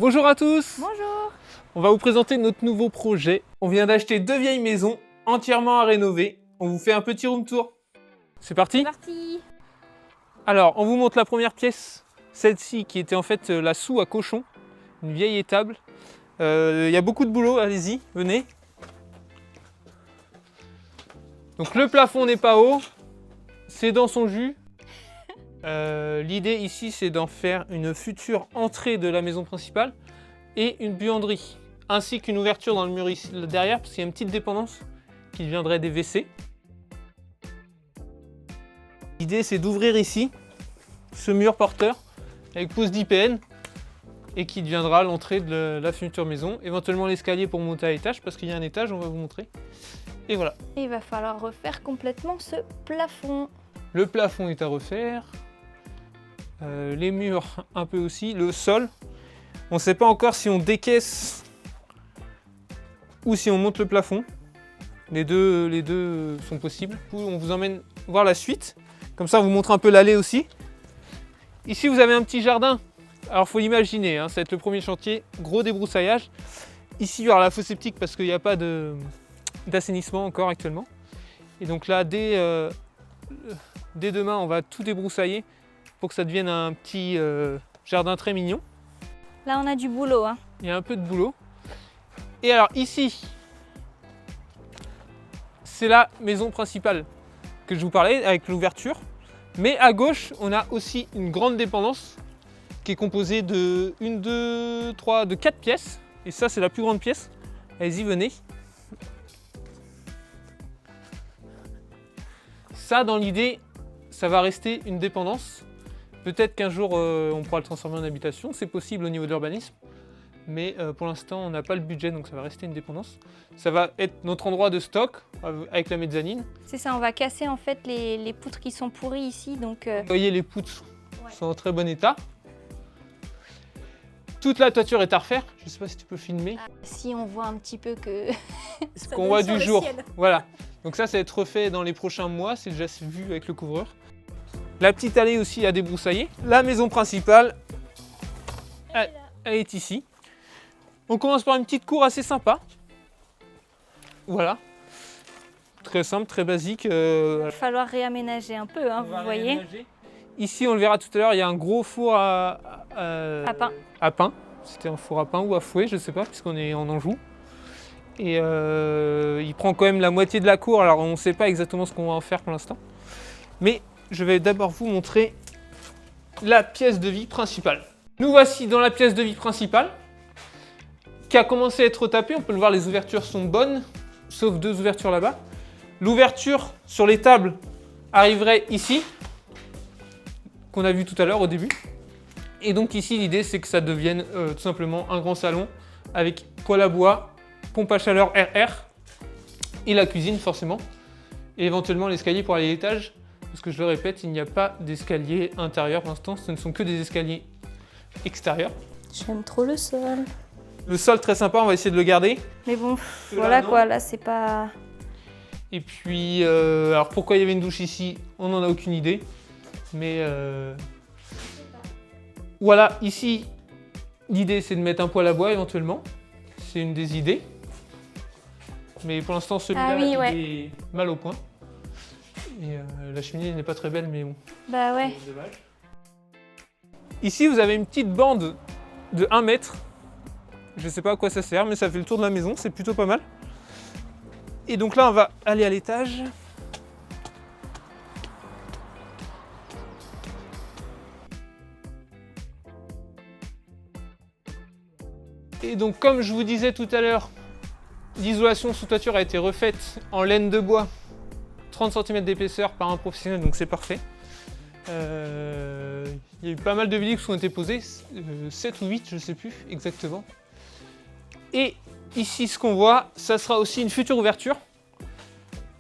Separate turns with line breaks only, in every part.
Bonjour à tous.
Bonjour.
On va vous présenter notre nouveau projet. On vient d'acheter 2 vieilles maisons entièrement à rénover. On vous fait un petit room tour. C'est parti?
C'est parti.
Alors, on vous montre la première pièce. Celle-ci qui était en fait la soue à cochon. Une vieille étable. Il y a beaucoup de boulot, allez-y, venez. Donc le plafond n'est pas haut. C'est dans son jus. L'idée ici, c'est d'en faire une future entrée de la maison principale et une buanderie, ainsi qu'une ouverture dans le mur ici, derrière, parce qu'il y a une petite dépendance qui viendrait des WC. L'idée, c'est d'ouvrir ici ce mur porteur avec pose d'IPN et qui deviendra l'entrée de la future maison, éventuellement l'escalier pour monter à l'étage, parce qu'il y a un étage, on va vous montrer. Et voilà.
Il va falloir refaire complètement ce plafond.
Le plafond est à refaire. Les murs un peu aussi, le sol. On ne sait pas encore si on décaisse ou si on monte le plafond. Les deux sont possibles. On vous emmène voir la suite. Comme ça, on vous montre un peu l'allée aussi. Ici, vous avez un petit jardin. Alors, il faut l'imaginer, hein, ça va être le premier chantier. Gros débroussaillage. Ici, il y aura la fosse septique parce qu'il n'y a pas d'assainissement encore actuellement. Et donc là, dès demain, on va tout débroussailler pour que ça devienne un petit jardin très mignon.
Là, on a du boulot. Hein.
Il y a un peu de boulot. Et alors ici, c'est la maison principale que je vous parlais avec l'ouverture. Mais à gauche, on a aussi une grande dépendance qui est composée de 4 pièces. Et ça, c'est la plus grande pièce. Allez-y, venez. Ça, dans l'idée, ça va rester une dépendance. Peut-être qu'un jour, on pourra le transformer en habitation. C'est possible au niveau de l'urbanisme. Mais pour l'instant, on n'a pas le budget, donc ça va rester une dépendance. Ça va être notre endroit de stock avec la mezzanine.
C'est ça, on va casser en fait les poutres qui sont pourries ici. Donc,
Vous voyez, les poutres sont en très bon état. Toute la toiture est à refaire. Je ne sais pas si tu peux filmer.
Si on voit un petit peu que...
Ce qu'on voit du jour. Voilà. Donc ça va être refait dans les prochains mois. C'est déjà vu avec le couvreur. La petite allée aussi à débroussailler. La maison principale, elle est ici. On commence par une petite cour assez sympa. Voilà. Très simple, très basique.
Il va falloir réaménager un peu, hein, vous voyez.
Ici, on le verra tout à l'heure, il y a un gros four à
pain.
À pain. C'était un four à pain ou à fouet, je ne sais pas, puisqu'on est en Anjou. Et il prend quand même la moitié de la cour, alors on ne sait pas exactement ce qu'on va en faire pour l'instant. Mais je vais d'abord vous montrer la pièce de vie principale. Nous voici dans la pièce de vie principale, qui a commencé à être retapée. On peut le voir, les ouvertures sont bonnes, sauf 2 ouvertures là-bas. L'ouverture sur les tables arriverait ici, qu'on a vu tout à l'heure au début. Et donc ici, l'idée, c'est que ça devienne tout simplement un grand salon avec poêle à bois, pompe à chaleur RR, et la cuisine forcément, et éventuellement l'escalier pour aller à l'étage. Parce que je le répète, il n'y a pas d'escalier intérieur pour l'instant, ce ne sont que des escaliers extérieurs.
J'aime trop le sol.
Le sol très sympa, on va essayer de le garder.
Mais bon, voilà quoi, là c'est pas...
Et puis, alors pourquoi il y avait une douche ici, on n'en a aucune idée. Mais voilà, ici, l'idée c'est de mettre un poêle à bois éventuellement. C'est une des idées. Mais pour l'instant, celui-là, il est mal au point. Et la cheminée n'est pas très belle, mais bon.
Bah ouais.
C'est dommage. Ici, vous avez une petite bande de 1 mètre. Je ne sais pas à quoi ça sert, mais ça fait le tour de la maison, c'est plutôt pas mal. Et donc là, on va aller à l'étage. Et donc, comme je vous disais tout à l'heure, l'isolation sous toiture a été refaite en laine de bois. 30 cm d'épaisseur par un professionnel, donc c'est parfait. Il y a eu pas mal de vidéos qui ont été posées, 7 ou 8, je ne sais plus exactement. Et ici, ce qu'on voit, ça sera aussi une future ouverture.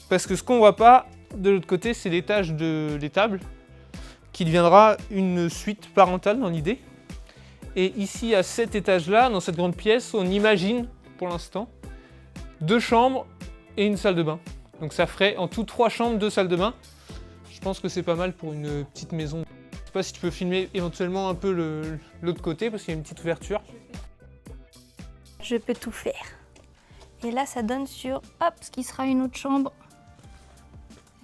Parce que ce qu'on ne voit pas, de l'autre côté, c'est l'étage de l'étable, qui deviendra une suite parentale dans l'idée. Et ici, à cet étage-là, dans cette grande pièce, on imagine, pour l'instant, 2 chambres et une salle de bain. Donc ça ferait en tout 3 chambres, 2 salles de bain. Je pense que c'est pas mal pour une petite maison. Je sais pas si tu peux filmer éventuellement un peu l'autre côté, parce qu'il y a une petite ouverture.
je peux tout faire. Et là, ça donne sur, hop, ce qui sera une autre chambre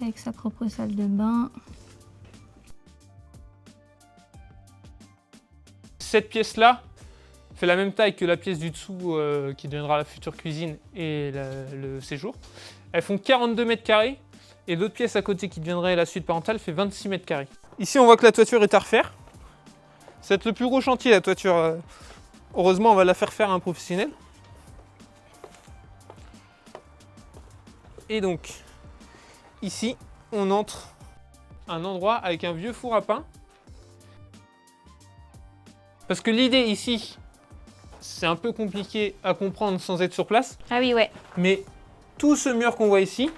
avec sa propre salle de bain.
Cette pièce-là fait la même taille que la pièce du dessous qui deviendra la future cuisine et le séjour. Elles font 42 mètres carrés et l'autre pièce à côté qui deviendrait la suite parentale fait 26 mètres carrés. Ici, on voit que la toiture est à refaire. Ça va être le plus gros chantier, la toiture. Heureusement, on va la faire faire à un professionnel. Et donc, ici, on entre un endroit avec un vieux four à pain. Parce que l'idée ici, c'est un peu compliqué à comprendre sans être sur place.
Ah oui, ouais.
Mais tout ce mur qu'on voit ici,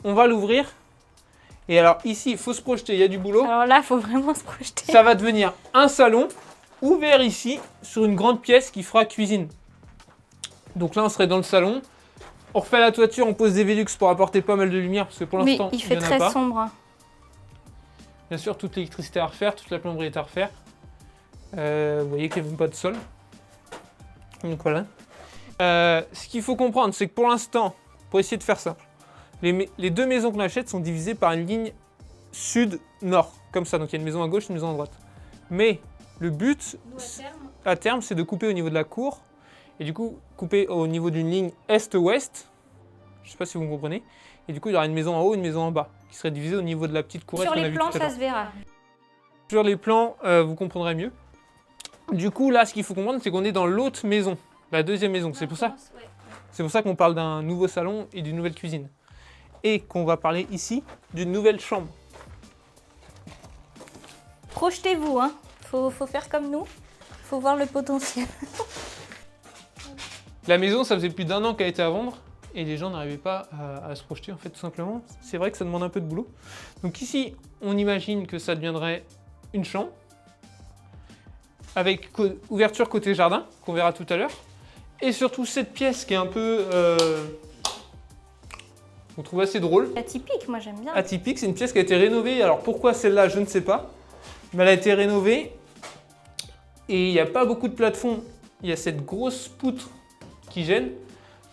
on va l'ouvrir. Et alors ici, il faut se projeter, il y a du boulot.
Alors là, il faut vraiment se projeter.
Ça va devenir un salon ouvert ici sur une grande pièce qui fera cuisine. Donc là, on serait dans le salon. On refait la toiture, on pose des Velux pour apporter pas mal de lumière parce que pour
Oui,
l'instant,
il fait
y en a
très
pas.
sombre.
Bien sûr, toute l'électricité à refaire, toute la plomberie est à refaire. Vous voyez qu'il n'y a même pas de sol. Donc voilà. Ce qu'il faut comprendre, c'est que pour l'instant, pour essayer de faire simple, les deux maisons qu'on achète sont divisées par une ligne sud-nord, comme ça. Donc il y a une maison à gauche, une maison à droite. Mais le but, à terme, c'est de couper au niveau de la cour, et du coup, couper au niveau d'une ligne est-ouest. Je ne sais pas si vous me comprenez. Et du coup, il y aura une maison en haut, une maison en bas, qui serait divisée au niveau de la petite courette
Sur
qu'on a
les
vue
plans,
tout à l'heure.
ça se verra.
Sur les plans, vous comprendrez mieux. Du coup, là, ce qu'il faut comprendre, c'est qu'on est dans l'autre maison, la deuxième maison. C'est pour ça qu'on parle d'un nouveau salon et d'une nouvelle cuisine. Et qu'on va parler ici d'une nouvelle chambre.
Projetez-vous, hein. Faut faire comme nous. Faut voir le potentiel.
La maison, ça faisait plus d'1 an qu'elle était à vendre et les gens n'arrivaient pas à se projeter, en fait, tout simplement. C'est vrai que ça demande un peu de boulot. Donc ici, on imagine que ça deviendrait une chambre avec ouverture côté jardin, qu'on verra tout à l'heure. Et surtout cette pièce qui est un peu... on trouve assez drôle.
Atypique, moi j'aime bien.
Atypique, c'est une pièce qui a été rénovée. Alors pourquoi celle-là, je ne sais pas. Mais elle a été rénovée et il n'y a pas beaucoup de plafond. Il y a cette grosse poutre qui gêne.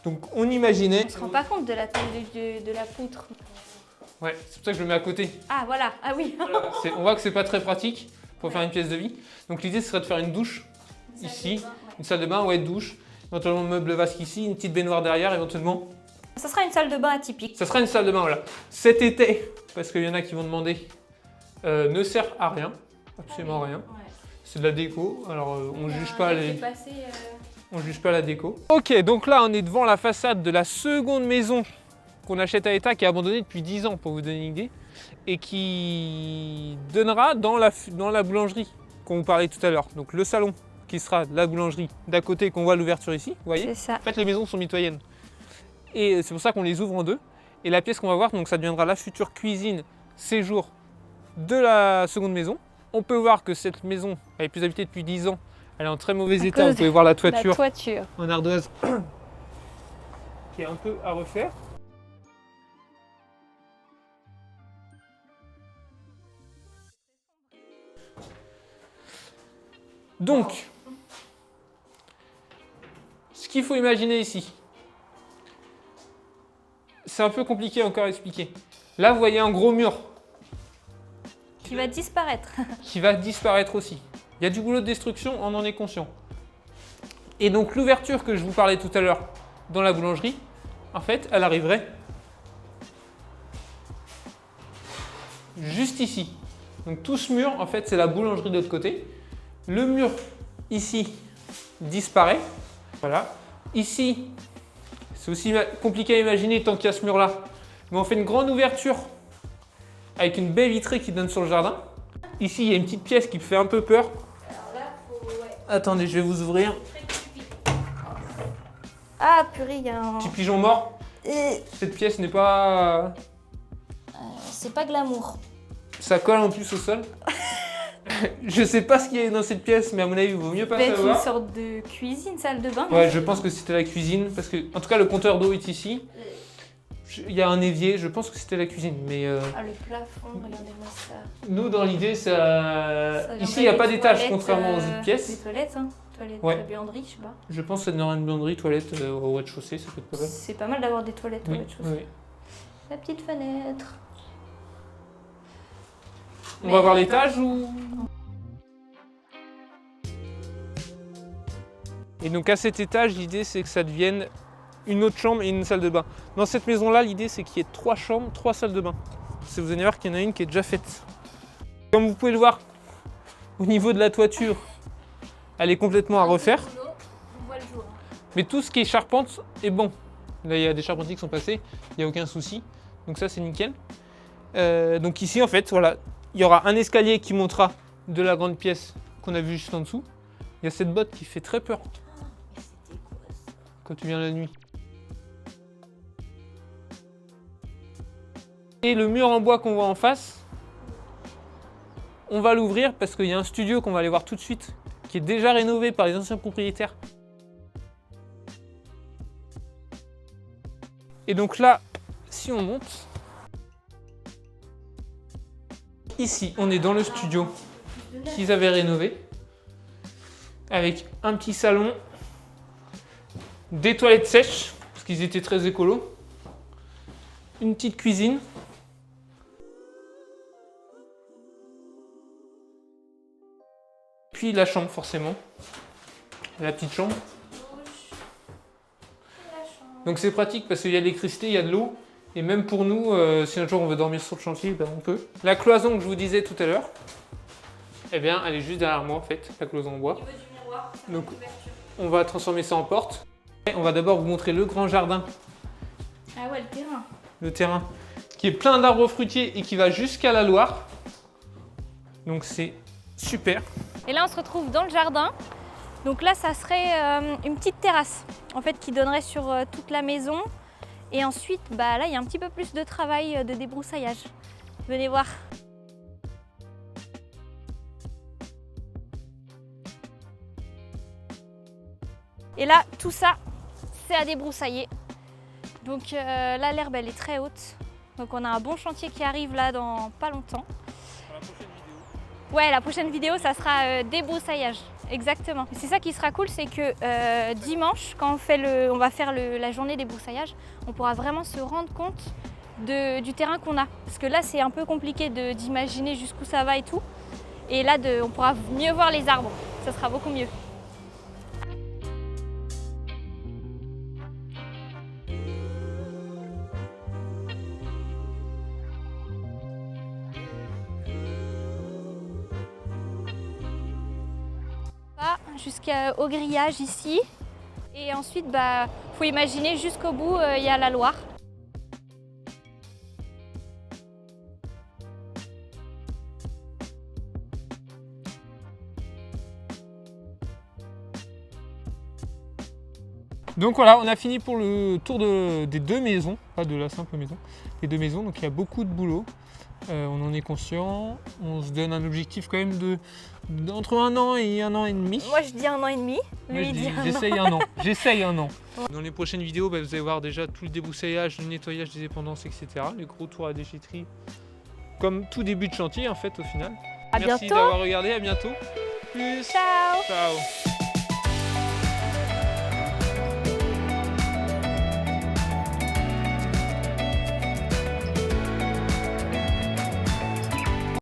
Donc on imaginait...
On se rend pas compte de la taille de la poutre.
Ouais, c'est pour ça que je le mets à côté.
Ah voilà, ah oui.
On voit que c'est pas très pratique pour faire une pièce de vie. Donc l'idée serait de faire une douche ici, une salle de bain, ouais, douche, éventuellement un meuble vasque ici, une petite baignoire derrière éventuellement.
Ça sera une salle de bain atypique.
Ça sera une salle de bain, voilà. Cet été, parce qu'il y en a qui vont demander, ne sert à rien, absolument rien.
Ouais.
C'est de la déco, alors on juge pas les...
Passé,
On juge pas la déco. Ok, donc là on est devant la façade de la seconde maison qu'on achète à l'état, qui est abandonnée depuis 10 ans pour vous donner une idée, et qui donnera dans la boulangerie qu'on vous parlait tout à l'heure. Donc le salon qui sera la boulangerie d'à côté, qu'on voit l'ouverture ici, vous voyez.
C'est ça.
En fait les maisons sont mitoyennes. Et c'est pour ça qu'on les ouvre en deux. Et la pièce qu'on va voir, donc ça deviendra la future cuisine séjour de la seconde maison. On peut voir que cette maison, elle est plus habitée depuis 10 ans. Elle est en très mauvais état, vous pouvez voir la toiture.
La toiture.
En ardoise qui est un peu à refaire. Donc, ce qu'il faut imaginer ici, c'est un peu compliqué encore à expliquer. Là, vous voyez un gros mur
Qui va disparaître.
qui va disparaître aussi. Il y a du boulot de destruction, on en est conscient. Et donc l'ouverture que je vous parlais tout à l'heure dans la boulangerie, en fait, elle arriverait juste ici. Donc tout ce mur, en fait, c'est la boulangerie de l'autre côté. Le mur ici disparaît. Voilà. Ici, c'est aussi compliqué à imaginer tant qu'il y a ce mur-là. Mais on fait une grande ouverture avec une baie vitrée qui donne sur le jardin. Ici, il y a une petite pièce qui me fait un peu peur.
Alors là, faut... Ouais.
Attendez, je vais vous ouvrir.
Ah purée, il y a un...
Petit pigeon mort. Cette pièce n'est pas...
C'est pas glamour.
Ça colle en plus au sol. Je sais pas ce qu'il y a dans cette pièce, mais à mon avis, il vaut mieux pas
Ça peut être une
savoir.
sorte de cuisine, salle de bain.
Ouais, je pense que c'était la cuisine, parce que, en tout cas, le compteur d'eau est ici. Il y a un évier, je pense que c'était la cuisine, mais
Ah, le plafond, regardez-moi ça.
nous, dans l'idée,
Ça
ici, il
vient
n'y a
des
pas d'étage,
toilettes,
contrairement aux autres
Des
pièces.
toilettes, hein. toilette,
Ouais.
la buanderie, je sais pas.
Je pense que ça donnera une buanderie, toilette au rez-de-chaussée, ça peut être pas mal.
C'est pas mal d'avoir des toilettes au
Oui,
rez-de-chaussée.
oui.
La petite fenêtre.
On va voir l'étage ou... Et donc à cet étage, l'idée c'est que ça devienne une autre chambre et une salle de bain. Dans cette maison-là, l'idée c'est qu'il y ait 3 chambres, 3 salles de bain. Vous allez voir qu'il y en a une qui est déjà faite. Comme vous pouvez le voir, au niveau de la toiture, elle est complètement à refaire.
On voit le jour.
Mais tout ce qui est charpente est bon. Là, il y a des charpentiers qui sont passés, il n'y a aucun souci. Donc ça, c'est nickel. Donc ici, en fait, voilà, il y aura un escalier qui montera de la grande pièce qu'on a vue juste en dessous. Il y a cette botte qui fait très peur quand tu viens la nuit. Et le mur en bois qu'on voit en face, on va l'ouvrir parce qu'il y a un studio qu'on va aller voir tout de suite, qui est déjà rénové par les anciens propriétaires. Et donc là, si on monte, ici, on est dans le studio qu'ils avaient rénové, avec un petit salon, des toilettes sèches, parce qu'ils étaient très écolos, une petite cuisine, puis la chambre forcément, la petite chambre. Donc c'est pratique parce qu'il y a l'électricité, il y a de l'eau, et même pour nous, si un jour on veut dormir sur le chantier, ben on peut. La cloison que je vous disais tout à l'heure, eh bien elle est juste derrière moi en fait, la cloison en bois.
Au niveau du miroir, ça
Donc,
fait une ouverture.
on va transformer ça en porte. Et on va d'abord vous montrer le grand jardin,
Ah ouais, le terrain.
le terrain, qui est plein d'arbres fruitiers et qui va jusqu'à la Loire. Donc c'est super.
Et là, on se retrouve dans le jardin. Donc là, ça serait une petite terrasse, en fait, qui donnerait sur toute la maison. Et ensuite, bah, là, il y a un petit peu plus de travail de débroussaillage. Venez voir. Et là, tout ça, c'est à débroussailler. Donc là, l'herbe, elle est très haute. Donc on a un bon chantier qui arrive là dans pas longtemps. Ouais, la prochaine vidéo, ça sera débroussaillage. Exactement. C'est ça qui sera cool, c'est que dimanche, quand on va faire la journée débroussaillage, on pourra vraiment se rendre compte du terrain qu'on a. Parce que là, c'est un peu compliqué d'imaginer jusqu'où ça va et tout. Et là, on pourra mieux voir les arbres. Ça sera beaucoup mieux. Jusqu'au grillage ici, et ensuite faut imaginer jusqu'au bout il y a la Loire.
Donc voilà, on a fini pour le tour des 2 maisons, pas de la simple maison, des 2 maisons, donc il y a beaucoup de boulot. On en est conscient, on se donne un objectif quand même d'entre 1 an et 1 an et demi.
Moi je dis 1 an et demi, lui il dit 1 an.
J'essaye 1 an, j'essaye 1 an. Dans les prochaines vidéos, vous allez voir déjà tout le débroussaillage, le nettoyage des dépendances, etc. Les gros tours à déchetterie, comme tout début de chantier en fait au final.
À
Merci
bientôt.
d'avoir regardé, à bientôt. Plus.
Ciao.
Ciao.